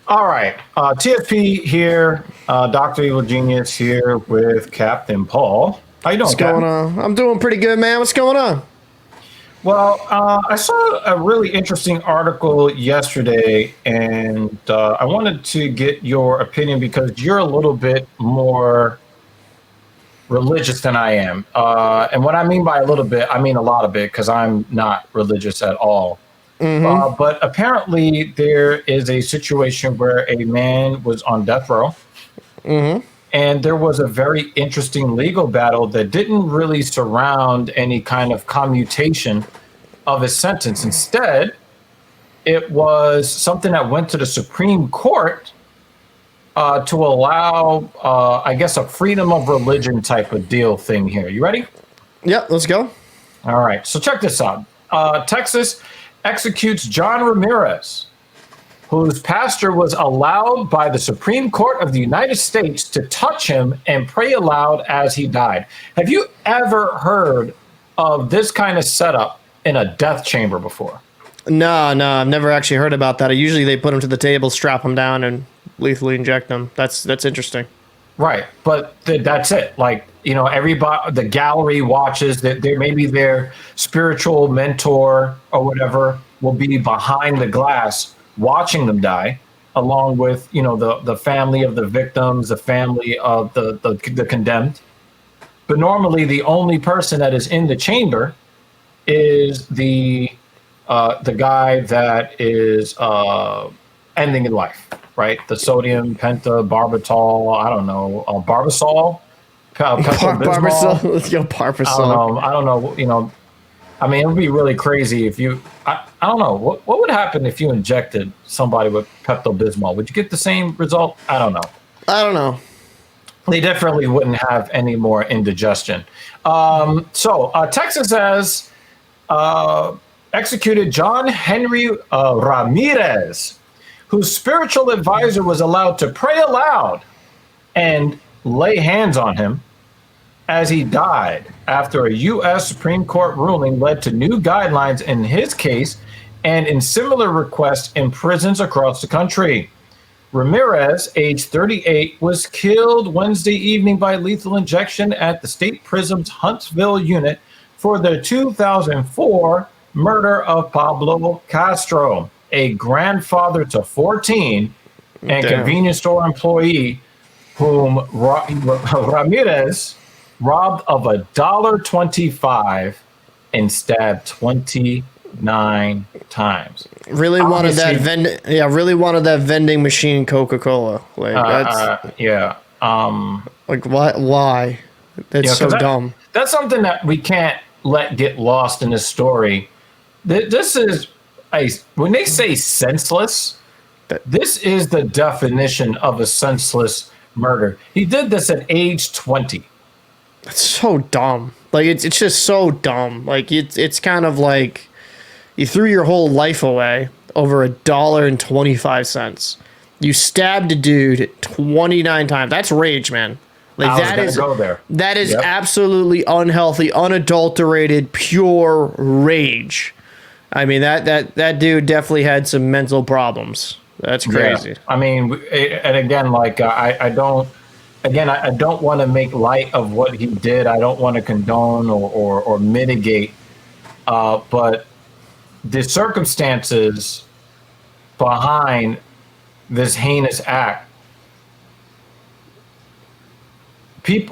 All right. TFP here. Dr. Evil Genius here with Captain Paul. How you What's doing, going Captain? on? I'm doing pretty good, man. What's going on? Well, I saw a really interesting article yesterday, and I wanted to get your opinion because you're a little bit more religious than I am. And what I mean by a little bit, I mean a lot of it because I'm not religious at all. But apparently, there is a situation where a man was on death row. And there was a very interesting legal battle that didn't really surround any kind of commutation of his sentence. Instead, it was something that went to the Supreme Court to allow, I guess, a freedom of religion type of deal thing here. You ready? Yep, let's go. All right. So check this out. Texas executes John Ramirez, whose pastor was allowed by the Supreme Court of the United States to touch him and pray aloud as he died. Have you ever heard of this kind of setup in a death chamber before? No, I've never actually heard about that. Usually they put him to the table, strap him down, and lethally inject him. That's interesting. Right, but that's it. Like, everybody, the gallery watches that. There maybe their spiritual mentor or whatever will be behind the glass watching them die, along with the family of the victims, the family of the condemned. But normally, the only person that is in the chamber is the guy that is ending in life, right? The sodium pentobarbital, I don't know, barbasol, Barbasol, let's go Barbasol. I don't know. I mean, it would be really crazy if you. I don't know what would happen if you injected somebody with Pepto Bismol. Would you get the same result? I don't know. I don't know. They definitely wouldn't have any more indigestion. So Texas has executed John Henry Ramirez, whose spiritual advisor was allowed to pray aloud and lay hands on him as he died after a U.S. Supreme Court ruling led to new guidelines in his case and in similar requests in prisons across the country. Ramirez, age 38, was killed Wednesday evening by lethal injection at the state prison's Huntsville unit for the 2004 murder of Pablo Castro, a grandfather to 14 and Damn. convenience store employee whom Ramirez robbed of $1.25 and stabbed 29 times. Really wanted that really wanted that vending machine Coca-Cola. Like yeah. Like why? That's so dumb. That's something that we can't let get lost in this story. This is when they say senseless, this is the definition of a senseless murder. He did this at age 20. It's so dumb. Like it's just so dumb. Like it's kind of like you threw your whole life away over $1.25. You stabbed a dude 29 times. That's rage, man. Like that is absolutely unhealthy, unadulterated, pure rage. I mean that dude definitely had some mental problems. That's crazy. Yeah. I mean, and again, like I don't want to make light of what he did. I don't want to condone or mitigate, but the circumstances behind this heinous act,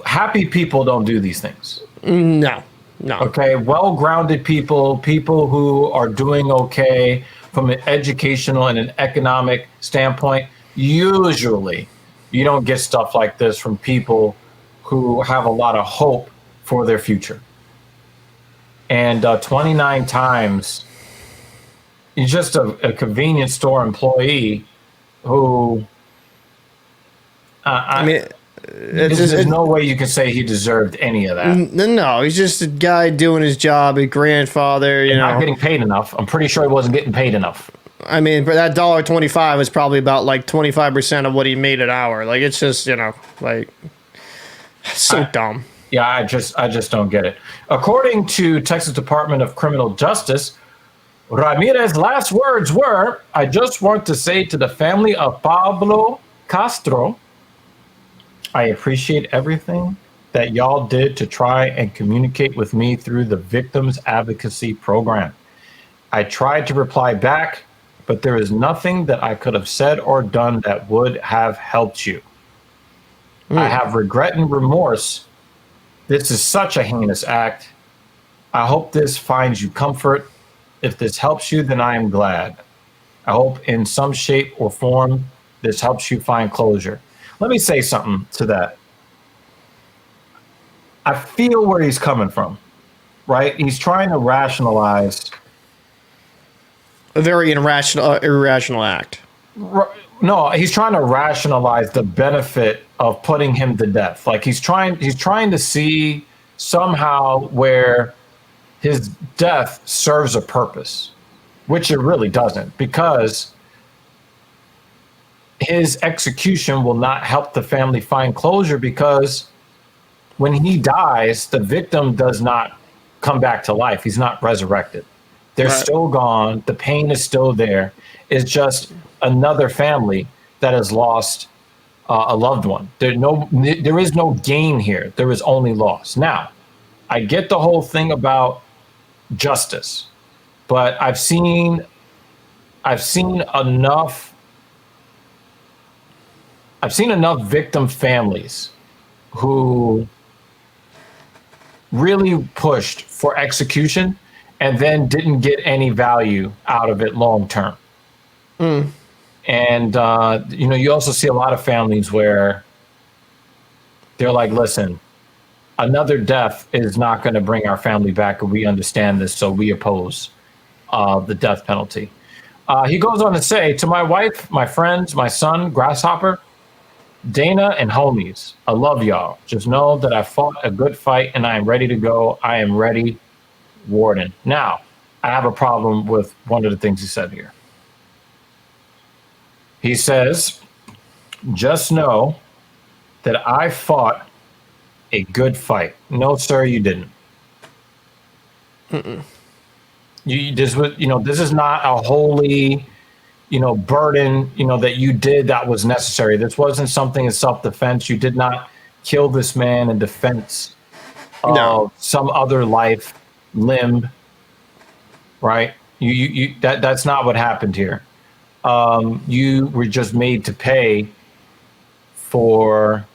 happy people don't do these things. No. Okay, well-grounded people who are doing okay from an educational and an economic standpoint, usually you don't get stuff like this from people who have a lot of hope for their future. And 29 times, he's just a convenience store employee who, there's no way you can say he deserved any of that. No, he's just a guy doing his job, a grandfather, not getting paid enough. I'm pretty sure he wasn't getting paid enough. I mean, but that $1.25 is probably about like 25% of what he made an hour. Like it's just, like so dumb. Yeah, I just don't get it. According to Texas Department of Criminal Justice, Ramirez's last words were, I just want to say to the family of Pablo Castro, I appreciate everything that y'all did to try and communicate with me through the Victims Advocacy Program. I tried to reply back, but there is nothing that I could have said or done that would have helped you. I have regret and remorse. This is such a heinous act. I hope this finds you comfort. If this helps you, then I am glad. I hope in some shape or form this helps you find closure. Let me say something to that. I feel where he's coming from, right? He's trying to rationalize. A very irrational act. No, he's trying to rationalize the benefit of putting him to death. Like he's trying to see somehow where his death serves a purpose, which it really doesn't, because his execution will not help the family find closure, because when he dies, the victim does not come back to life. He's not resurrected. They're still gone. The pain is still there. It's just another family that has lost a loved one. There is no gain here. There is only loss. Now, I get the whole thing about justice, but I've seen enough victim families who really pushed for execution and then didn't get any value out of it long term. And you also see a lot of families where they're like, listen, another death is not going to bring our family back, and we understand this, so we oppose the death penalty. He goes on to say, to my wife, my friends, my son, Grasshopper, Dana, and homies, I love y'all. Just know that I fought a good fight and I am ready to go. I am ready, Warden. Now, I have a problem with one of the things he said here. He says, just know that I fought a good fight. No, sir, you didn't. This is not a holy, burden, that you did that was necessary. This wasn't something in self-defense. You did not kill this man in defense of some other life limb, right? That's not what happened here. You were just made to pay for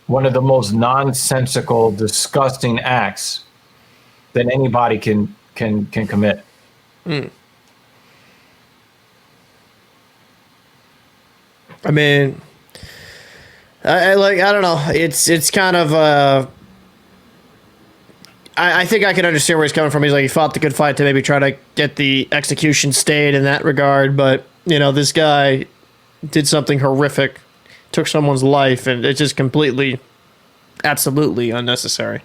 one of the most nonsensical, disgusting acts that anybody can commit. I mean, I don't know. It's kind of I think I can understand where he's coming from. He's like, he fought the good fight to maybe try to get the execution stayed in that regard, but this guy did something horrific, took someone's life, and it's just completely, absolutely unnecessary.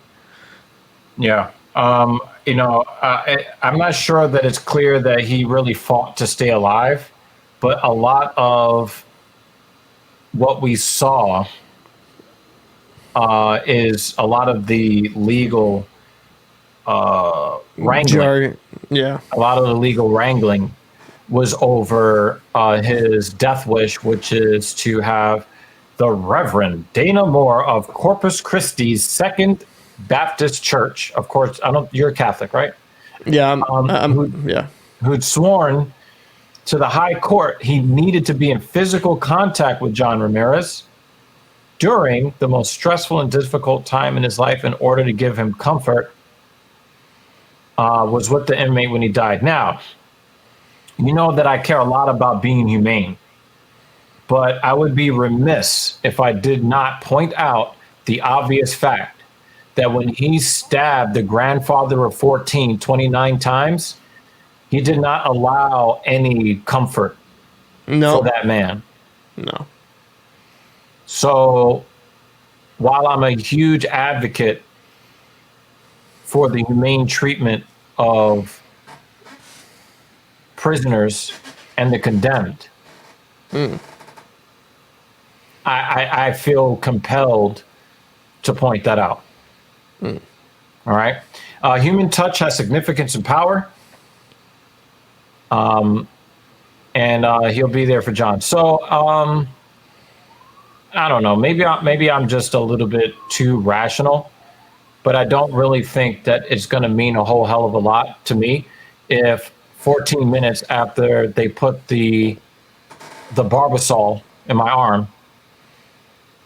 Yeah. I'm not sure that it's clear that he really fought to stay alive, but a lot of what we saw is a lot of the legal wrangling. Yeah. A lot of the legal wrangling was over his death wish, which is to have the Reverend Dana Moore of Corpus Christi's Second Baptist Church. Of course, you're a Catholic, right? Yeah. Who'd sworn to the high court he needed to be in physical contact with John Ramirez during the most stressful and difficult time in his life in order to give him comfort, was with the inmate when he died. Now, you know that I care a lot about being humane, but I would be remiss if I did not point out the obvious fact that when he stabbed the grandfather of 14 29 times, he did not allow any comfort for that man. No. So while I'm a huge advocate for the humane treatment of prisoners and the condemned, I feel compelled to point that out. All right. Human touch has significance and power. and he'll be there for John. So I don't know. Maybe I'm just a little bit too rational, but I don't really think that it's going to mean a whole hell of a lot to me if 14 minutes after they put the barbasol in my arm,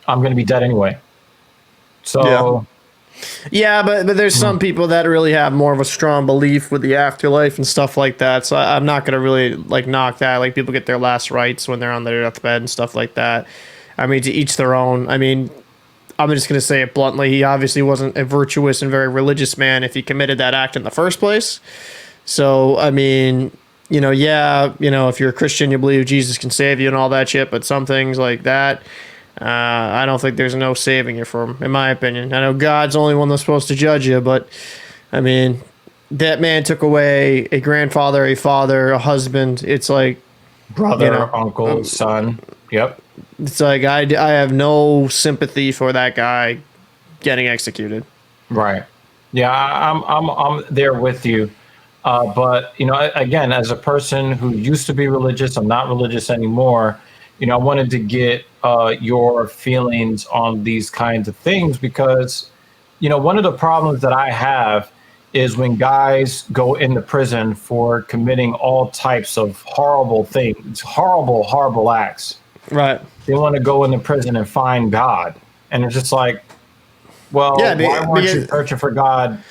I'm going to be dead anyway. Yeah. So Yeah, but there's some people that really have more of a strong belief with the afterlife and stuff like that. So I'm not gonna really like knock that. Like people get their last rites when they're on their deathbed and stuff like that. I mean, to each their own. I mean, I'm just gonna say it bluntly. He obviously wasn't a virtuous and very religious man if he committed that act in the first place. So I mean, yeah, if you're a Christian, you believe Jesus can save you and all that shit. But some things like that, I don't think there's no saving you from, in my opinion. I know God's the only one that's supposed to judge you, but I mean, that man took away a grandfather, a father, a husband. It's like, brother, uncle, son. Yep. it's like I have no sympathy for that guy getting executed. Right. Yeah, I'm there with you. But again, as a person who used to be religious, I'm not religious anymore. I wanted to get your feelings on these kinds of things because, one of the problems that I have is when guys go into prison for committing all types of horrible things, horrible, horrible acts. Right. They want to go into prison and find God, and it's just like, well, Yeah, why weren't you searching for God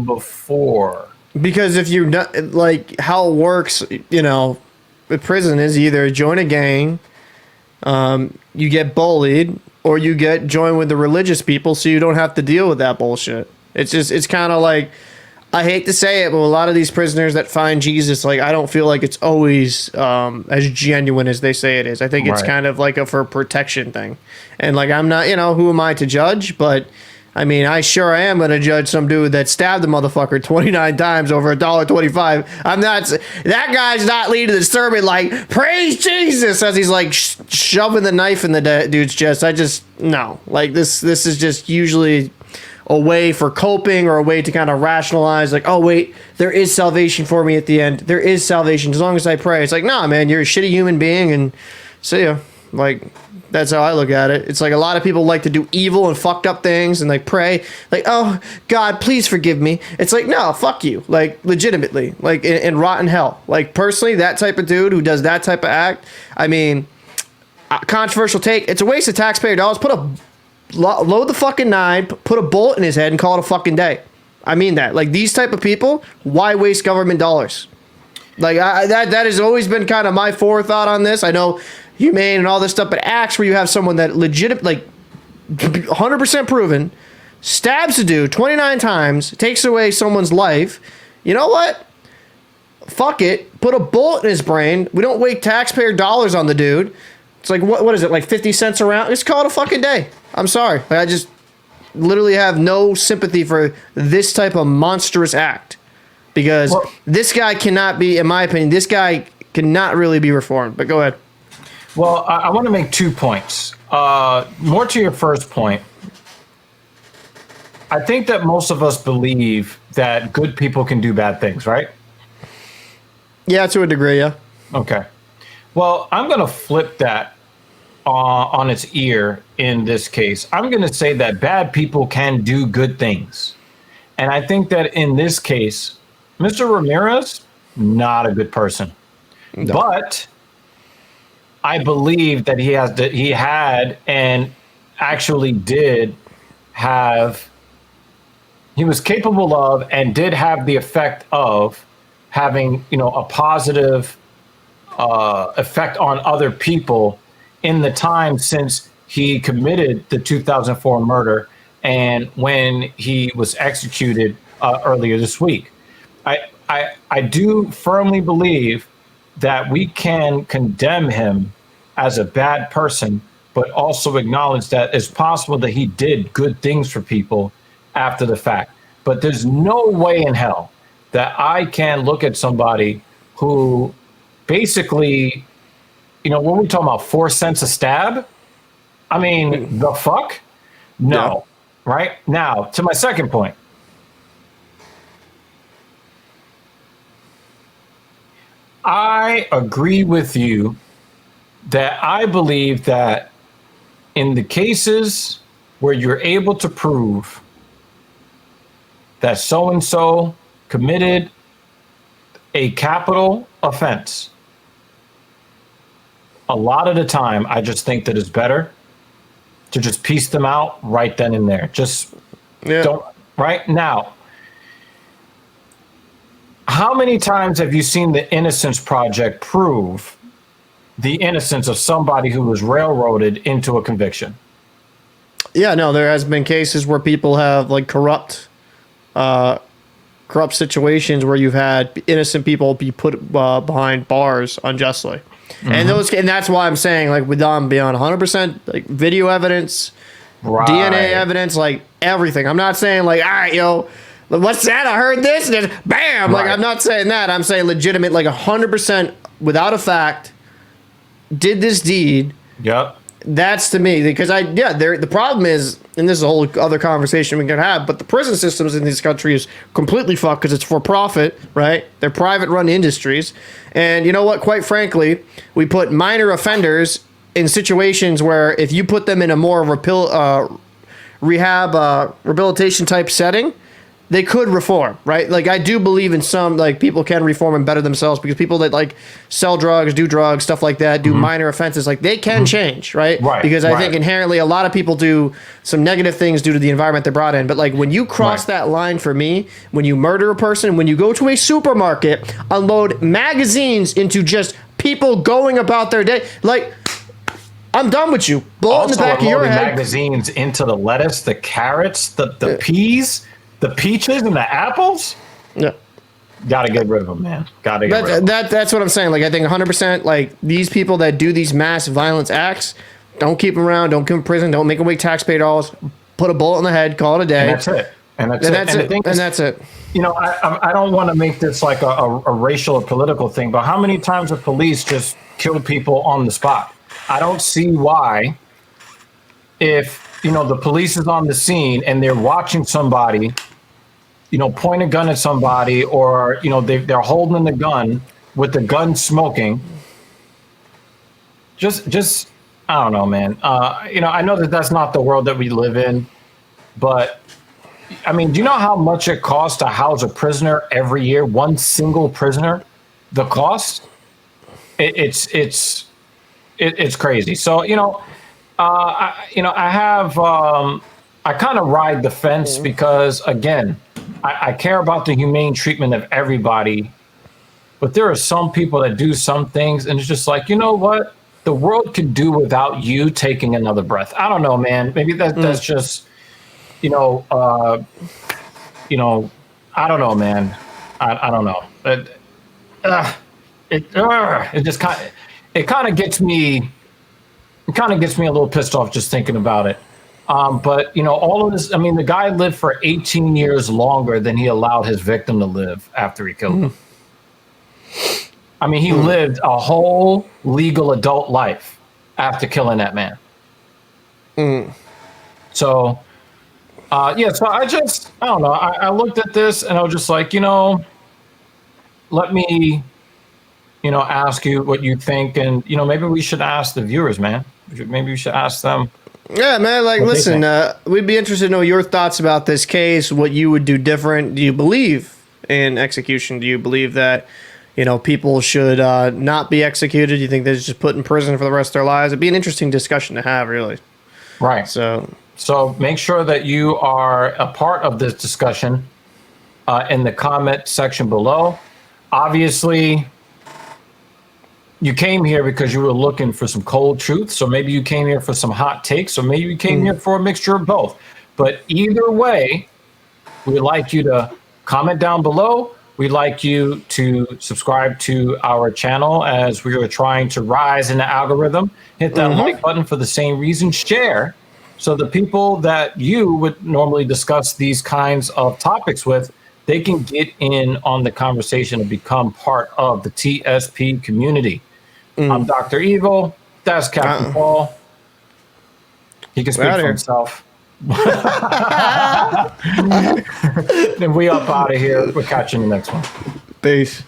before? because if you're not like how it works, with prison is either join a gang, you get bullied, or you get joined with the religious people so you don't have to deal with that bullshit. It's kind of like, I hate to say it, but a lot of these prisoners that find Jesus, like, I don't feel like it's always as genuine as they say it is. I think it's Right. kind of like a for protection thing. And like, I'm not, who am I to judge? But I mean, I sure am going to judge some dude that stabbed the motherfucker 29 times over $1.25. I'm not, that guy's not leading the sermon like, praise Jesus, as he's like shoving the knife in the dude's chest. No. Like, this is just usually a way for coping or a way to kind of rationalize, like, oh, wait, there is salvation for me at the end. There is salvation as long as I pray. It's like, nah, man, you're a shitty human being, and see ya. Like, that's how I look at it. It's like a lot of people like to do evil and fucked up things and like pray, like, oh, God, please forgive me. It's like, no, fuck you. Like, legitimately, like in rotten hell. Like, personally, that type of dude who does that type of act, I mean, controversial take, it's a waste of taxpayer dollars. Load the fucking 9, put a bullet in his head, and call it a fucking day. I mean that. Like, these type of people, why waste government dollars? Like, that has always been kind of my forethought on this. I know humane and all this stuff, but acts where you have someone that legit, like, 100% proven, stabs a dude 29 times, takes away someone's life. You know what? Fuck it. Put a bullet in his brain. We don't waste taxpayer dollars on the dude. It's like, what is it, like 50 cents a round? Just call it a fucking day. I'm sorry. Like, I just literally have no sympathy for this type of monstrous act. Because this guy cannot be, in my opinion, this guy cannot really be reformed. But go ahead. Well, I want to make 2 points. More to your first point. I think that most of us believe that good people can do bad things, right? Yeah, to a degree, yeah. Okay. Well, I'm going to flip that on its ear in this case. I'm going to say that bad people can do good things. And I think that in this case, Mr. Ramirez, not a good person. No. But I believe that he had and actually did have, he was capable of and did have the effect of having, a positive effect on other people in the time since he committed the 2004 murder and when he was executed earlier this week. I do firmly believe that we can condemn him as a bad person, but also acknowledge that it's possible that he did good things for people after the fact. But there's no way in hell that I can look at somebody who basically, what are we talking about? 4 cents a stab? I mean, the fuck? No. Yeah. Right? Now, to my second point. I agree with you that I believe that in the cases where you're able to prove that so and so committed a capital offense, a lot of the time, I just think that it's better to just piece them out right then and there. Just don't, right now. How many times have you seen the Innocence Project prove the innocence of somebody who was railroaded into a conviction? Yeah, no, there has been cases where people have like corrupt situations where you've had innocent people be put behind bars unjustly. And that's why I'm saying, like, with them beyond 100% like video evidence, Right. DNA evidence, like everything. I'm not saying like, all right, yo, what's that? I heard this, and then bam. Like, Right. I'm not saying that. I'm saying legitimate, like 100% without a fact, did this deed. Yep. That's to me, because the problem is, and this is a whole other conversation we can have, but the prison systems in this country is completely fucked because it's for profit, right? They're private run industries. And you know what? Quite frankly, we put minor offenders in situations where if you put them in a more rehabilitation type setting, they could reform, right? Like, I do believe in some, like, people can reform and better themselves, because people that like sell drugs, do drugs, stuff like that, do minor offenses, like, they can change, right? Right. Because I think inherently a lot of people do some negative things due to the environment they're brought in. But like, when you cross that line, for me, when you murder a person, when you go to a supermarket, unload magazines into just people going about their day, like, I'm done with you. Blow it in the back of your head. Magazines into the lettuce, the carrots, the peas, the peaches, and the apples. Yeah. Gotta get rid of them, man. Gotta get rid of them. That's what I'm saying. Like, I think 100%, like, these people that do these mass violence acts, don't keep them around, don't give them prison, don't make them wait taxpayer dollars, put a bullet in the head, call it a day. And that's it. And that's it. You know, I don't want to make this like a racial or political thing, but how many times have police just killed people on the spot? I don't see why, if, you know, the police is on the scene and they're watching somebody, you know, point a gun at somebody, or, you know, they're holding the gun with the gun smoking. Just, I don't know, man. You know, I know that that's not the world that we live in, but I mean, do you know how much it costs to house a prisoner every year? One single prisoner, the cost, it's crazy. So, you know, I kind of ride the fence because, again, I care about the humane treatment of everybody, but there are some people that do some things, and it's just like, you know what? The world could do without you taking another breath. I don't know, man. Maybe that's just, I don't know, man. I don't know. It just kind of gets me. It kind of gets me a little pissed off just thinking about it. But, you know, all of this, I mean, the guy lived for 18 years longer than he allowed his victim to live after he killed him. I mean, he lived a whole legal adult life after killing that man. So, so I don't know. I looked at this and I was just like, you know, let me, you know, ask you what you think. And, you know, maybe we should ask the viewers, man. Maybe we should ask them. Yeah, man. Like, listen, we'd be interested to know your thoughts about this case, what you would do different. Do you believe in execution? Do you believe that, you know, people should not be executed? Do you think they're just put in prison for the rest of their lives? It'd be an interesting discussion to have, really. Right. So make sure that you are a part of this discussion in the comment section below. Obviously, you came here because you were looking for some cold truth. So maybe you came here for some hot takes, or maybe you came here for a mixture of both. But either way, we'd like you to comment down below. We'd like you to subscribe to our channel as we are trying to rise in the algorithm. Hit that like button for the same reason. Share, so the people that you would normally discuss these kinds of topics with, they can get in on the conversation and become part of the TSP community. I'm Dr. Evil. That's Captain Paul. He can speak for himself. Then we up out of here. We'll catch you in the next one. Peace.